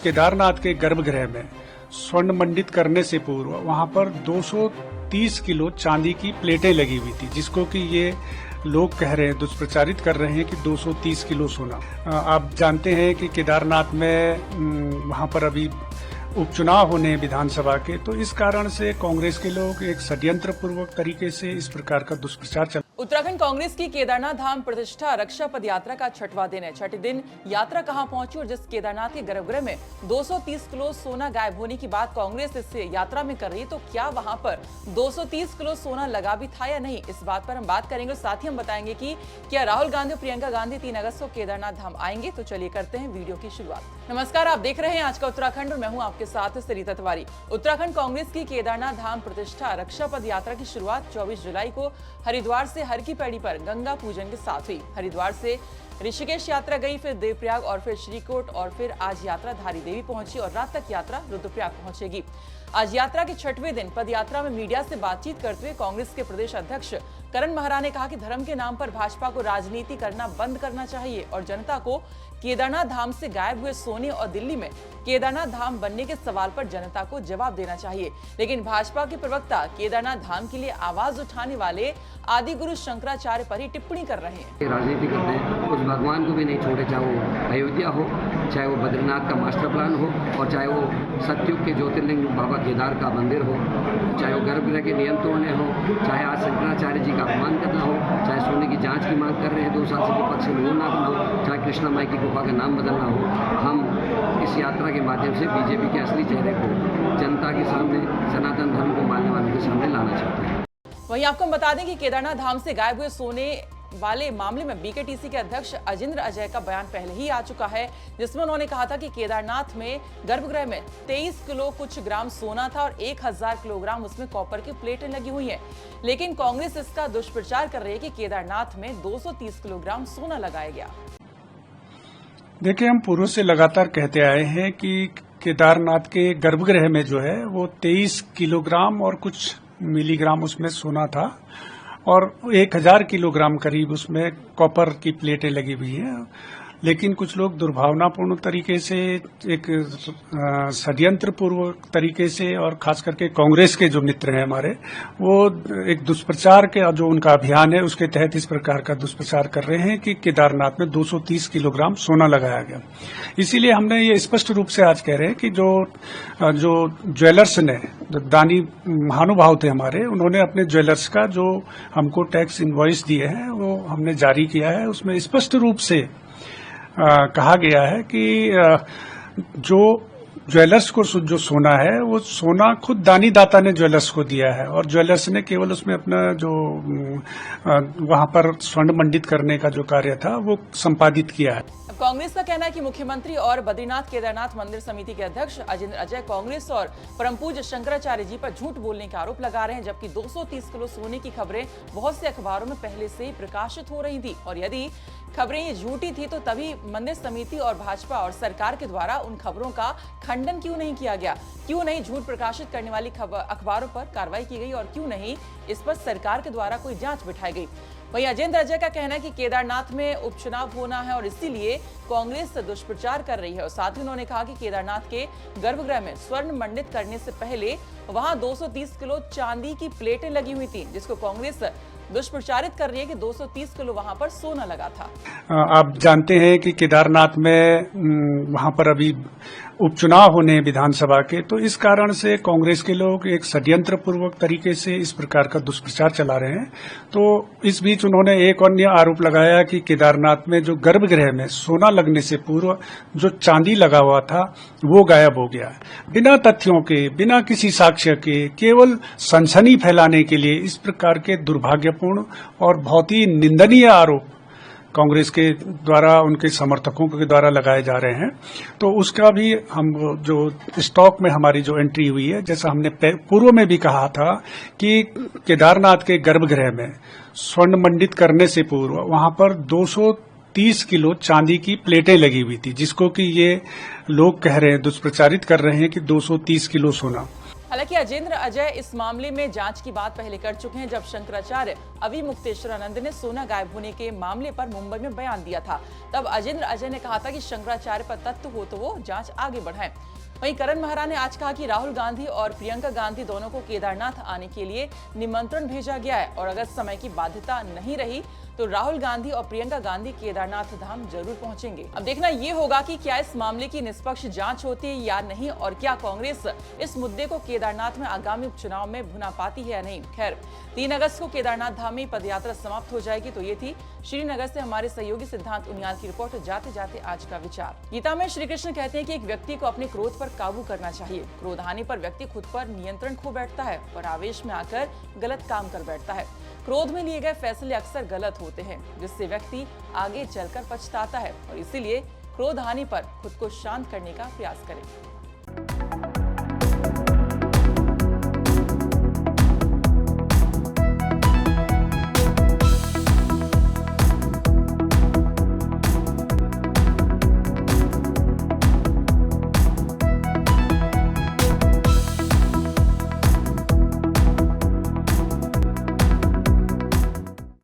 केदारनाथ के गर्भगृह में स्वर्ण मंडित करने से पूर्व वहां पर 230 किलो चांदी की प्लेटें लगी हुई थी, जिसको कि ये लोग कह रहे हैं, दुष्प्रचारित कर रहे हैं कि 230 किलो सोना। आप जानते हैं कि केदारनाथ में वहां पर अभी उपचुनाव होने हैं विधानसभा के, तो इस कारण से कांग्रेस के लोग एक षड्यंत्र पूर्वक तरीके से इस प्रकार का दुष्प्रचार चल। उत्तराखंड कांग्रेस की केदारनाथ धाम प्रतिष्ठा रक्षा पद यात्रा का छठवां दिन है। छठे दिन यात्रा कहां पहुंची और जिस केदारनाथ के गर्भगृह में 230 किलो सोना गायब होने की बात कांग्रेस इस यात्रा में कर रही है, तो क्या वहां पर 230 किलो सोना लगा भी था या नहीं, इस बात पर हम बात करेंगे। साथ ही हम बताएंगे कि क्या राहुल गांधी और प्रियंका गांधी 3 अगस्त को केदारनाथ धाम आएंगे। तो चलिए करते हैं वीडियो की शुरुआत। नमस्कार, आप देख रहे हैं आज का उत्तराखंड और मैं हूं आपके साथ सरिता तिवारी। उत्तराखंड कांग्रेस की केदारनाथ धाम प्रतिष्ठा रक्षा पद यात्रा की शुरुआत 24 जुलाई को हरिद्वार से हर की पैड़ी पर गंगा पूजन के साथ हुई। हरिद्वार से ऋषिकेश यात्रा गई, फिर देवप्रयाग और फिर श्रीकोट और फिर आज यात्रा धारी देवी पहुंची और रात तक यात्रा रुद्रप्रयाग पहुंचेगी। आज यात्रा के छठवें दिन पद यात्रा में मीडिया से बातचीत करते हुए कांग्रेस के प्रदेश अध्यक्ष करण महरा ने कहा कि धर्म के नाम पर भाजपा को राजनीति करना बंद करना चाहिए और जनता को केदारनाथ धाम से गायब हुए सोने और दिल्ली में केदारनाथ धाम बनने के सवाल पर जनता को जवाब देना चाहिए। लेकिन भाजपा के प्रवक्ता केदारनाथ धाम के लिए आवाज उठाने वाले आदि गुरु शंकराचार्य पर ही टिप्पणी कर रहे हैं। राजनीति करते हैं, उस भगवान को भी नहीं छोड़े, चाहे वो अयोध्या हो, चाहे वो बद्रीनाथ का मास्टर प्लान हो और चाहे वो सतयुग के ज्योतिर्लिंग बाबा केदार का मंदिर हो, चाहे वो गर्भगृह के नियम तोड़ने हो, चाहे आज शंकराचार्य जी का अपमान करना हो, चाहे सोने की जांच की मांग कर रहे हैं 2 साल से विपक्ष से लोन ना हो, चाहे कृष्णा माई की गुफा का नाम बदलना हो। हम इस यात्रा के माध्यम से बीजेपी के असली चेहरे को जनता के सामने, सनातन धर्म को मानने वालों के सामने लाना चाहते हैं। वहीं आपको हम बता दें कि केदारनाथ धाम से गायब हुए सोने वाले मामले में बीकेटीसी के अध्यक्ष अजिंद्र अजय का बयान पहले ही आ चुका है, जिसमें उन्होंने कहा था कि केदारनाथ में गर्भगृह में 23 किलो कुछ ग्राम सोना था और 1000 किलोग्राम उसमें कॉपर की प्लेटें लगी हुई हैं। लेकिन कांग्रेस इसका दुष्प्रचार कर रही है कि केदारनाथ में 230 किलोग्राम सोना लगाया गया। देखिए, हम पूर्व से लगातार कहते आए हैं कि केदारनाथ के गर्भगृह में जो है वो 23 किलोग्राम और कुछ मिलीग्राम उसमें सोना था और 1000 किलोग्राम करीब उसमें कॉपर की प्लेटें लगी हुई हैं। लेकिन कुछ लोग दुर्भावनापूर्ण तरीके से, एक षड्यंत्र पूर्व तरीके से, और खास करके कांग्रेस के जो मित्र हैं हमारे, वो एक दुष्प्रचार के जो उनका अभियान है उसके तहत इस प्रकार का दुष्प्रचार कर रहे हैं कि केदारनाथ में 230 किलोग्राम सोना लगाया गया। इसीलिए हमने ये स्पष्ट रूप से आज कह रहे हैं कि जो ज्वेलर्स ने, जो दानी महानुभाव थे हमारे, उन्होंने अपने ज्वेलर्स का जो हमको टैक्स इनवॉइस दिए हैं वो हमने जारी किया है। उसमें स्पष्ट रूप से कहा गया है कि जो ज्वेलर्स को जो सोना है वो सोना खुद दानी दाता ने ज्वेलर्स को दिया है और ज्वेलर्स ने केवल उसमें अपना जो वहां पर स्वर्ण मंडित करने का जो कार्य था वो संपादित किया है। कांग्रेस का कहना है कि मुख्यमंत्री और बद्रीनाथ केदारनाथ मंदिर समिति के अध्यक्ष अजिंद्र अजय कांग्रेस और परम पूज्य शंकराचार्य जी पर झूठ बोलने का आरोप लगा रहे हैं, जबकि 230 किलो सोने की खबरें बहुत से अखबारों में पहले से ही प्रकाशित हो रही थी और यदि खबरें ये झूठी थी तो तभी मंदिर समिति और भाजपा और सरकार के द्वारा उन खबरों का खंडन क्यों नहीं किया गया, क्यों नहीं झूठ प्रकाशित करने वाली अखबारों पर कार्रवाई की गई और क्यों नहीं इस पर सरकार के द्वारा कोई जांच बिठाई गई। वहीं अजिंद्र अजय का कहना है कि केदारनाथ में उपचुनाव होना है और इसीलिए कांग्रेस दुष्प्रचार कर रही है और साथ ही उन्होंने कहा कि केदारनाथ के गर्भगृह में स्वर्ण मंडित करने से पहले वहां 230 किलो चांदी की प्लेटें लगी हुई थी, जिसको कांग्रेस दुष्प्रचारित कर रही है कि 230 किलो वहां पर सोना लगा था। आप जानते हैं कि केदारनाथ में वहां पर अभी उपचुनाव होने हैं विधानसभा के, तो इस कारण से कांग्रेस के लोग एक षड्यंत्र पूर्वक तरीके से इस प्रकार का दुष्प्रचार चला रहे हैं। तो इस बीच उन्होंने एक अन्य आरोप लगाया कि केदारनाथ में जो गर्भगृह में सोना लगने से पूर्व जो चांदी लगा हुआ था वो गायब हो गया। बिना तथ्यों के, बिना किसी साक्ष्य के, केवल सनसनी फैलाने के लिए इस प्रकार के दुर्भाग्यपूर्ण और बहुत ही निंदनीय आरोप कांग्रेस के द्वारा, उनके समर्थकों के द्वारा लगाए जा रहे हैं। तो उसका भी हम जो स्टॉक में हमारी जो एंट्री हुई है, जैसा हमने पूर्व में भी कहा था कि केदारनाथ के गर्भगृह में स्वर्ण मंडित करने से पूर्व वहां पर 230 किलो चांदी की प्लेटें लगी हुई थी, जिसको कि ये लोग कह रहे हैं, दुष्प्रचारित कर रहे हैं कि 230 किलो सोना। हालांकि अजेंद्र अजय इस मामले में जांच की बात पहले कर चुके हैं, जब शंकराचार्य अविमुक्तेश्वरानंद ने सोना गायब होने के मामले पर मुंबई में बयान दिया था। तब अजेंद्र अजय ने कहा था कि शंकराचार्य पर तथ्य हो तो वो जांच आगे बढ़ाएं। वहीं करण मेहरा ने आज कहा कि राहुल गांधी और प्रियंका गांधी दोनों को केदारनाथ आने के लिए निमंत्रण भेजा गया है और अगर समय की बाध्यता नहीं रही तो राहुल गांधी और प्रियंका गांधी केदारनाथ धाम जरूर पहुंचेंगे। अब देखना ये होगा कि क्या इस मामले की निष्पक्ष जांच होती है या नहीं, और क्या कांग्रेस इस मुद्दे को केदारनाथ में आगामी उपचुनाव में भुना पाती है या नहीं। खैर, 3 अगस्त को केदारनाथ धाम में पदयात्रा समाप्त हो जाएगी। तो ये थी श्रीनगर से हमारे सहयोगी सिद्धांत उनियाल की रिपोर्ट। जाते जाते आज का विचार। गीता में श्री कृष्ण कहते हैं कि एक व्यक्ति को अपने क्रोध पर काबू करना चाहिए। क्रोध आने पर व्यक्ति खुद पर नियंत्रण खो बैठता है और आवेश में आकर गलत काम कर बैठता है। क्रोध में लिए गए फैसले अक्सर गलत होते हैं, जिससे व्यक्ति आगे चलकर पछताता है और इसीलिए क्रोध आने पर खुद को शांत करने का प्रयास करें।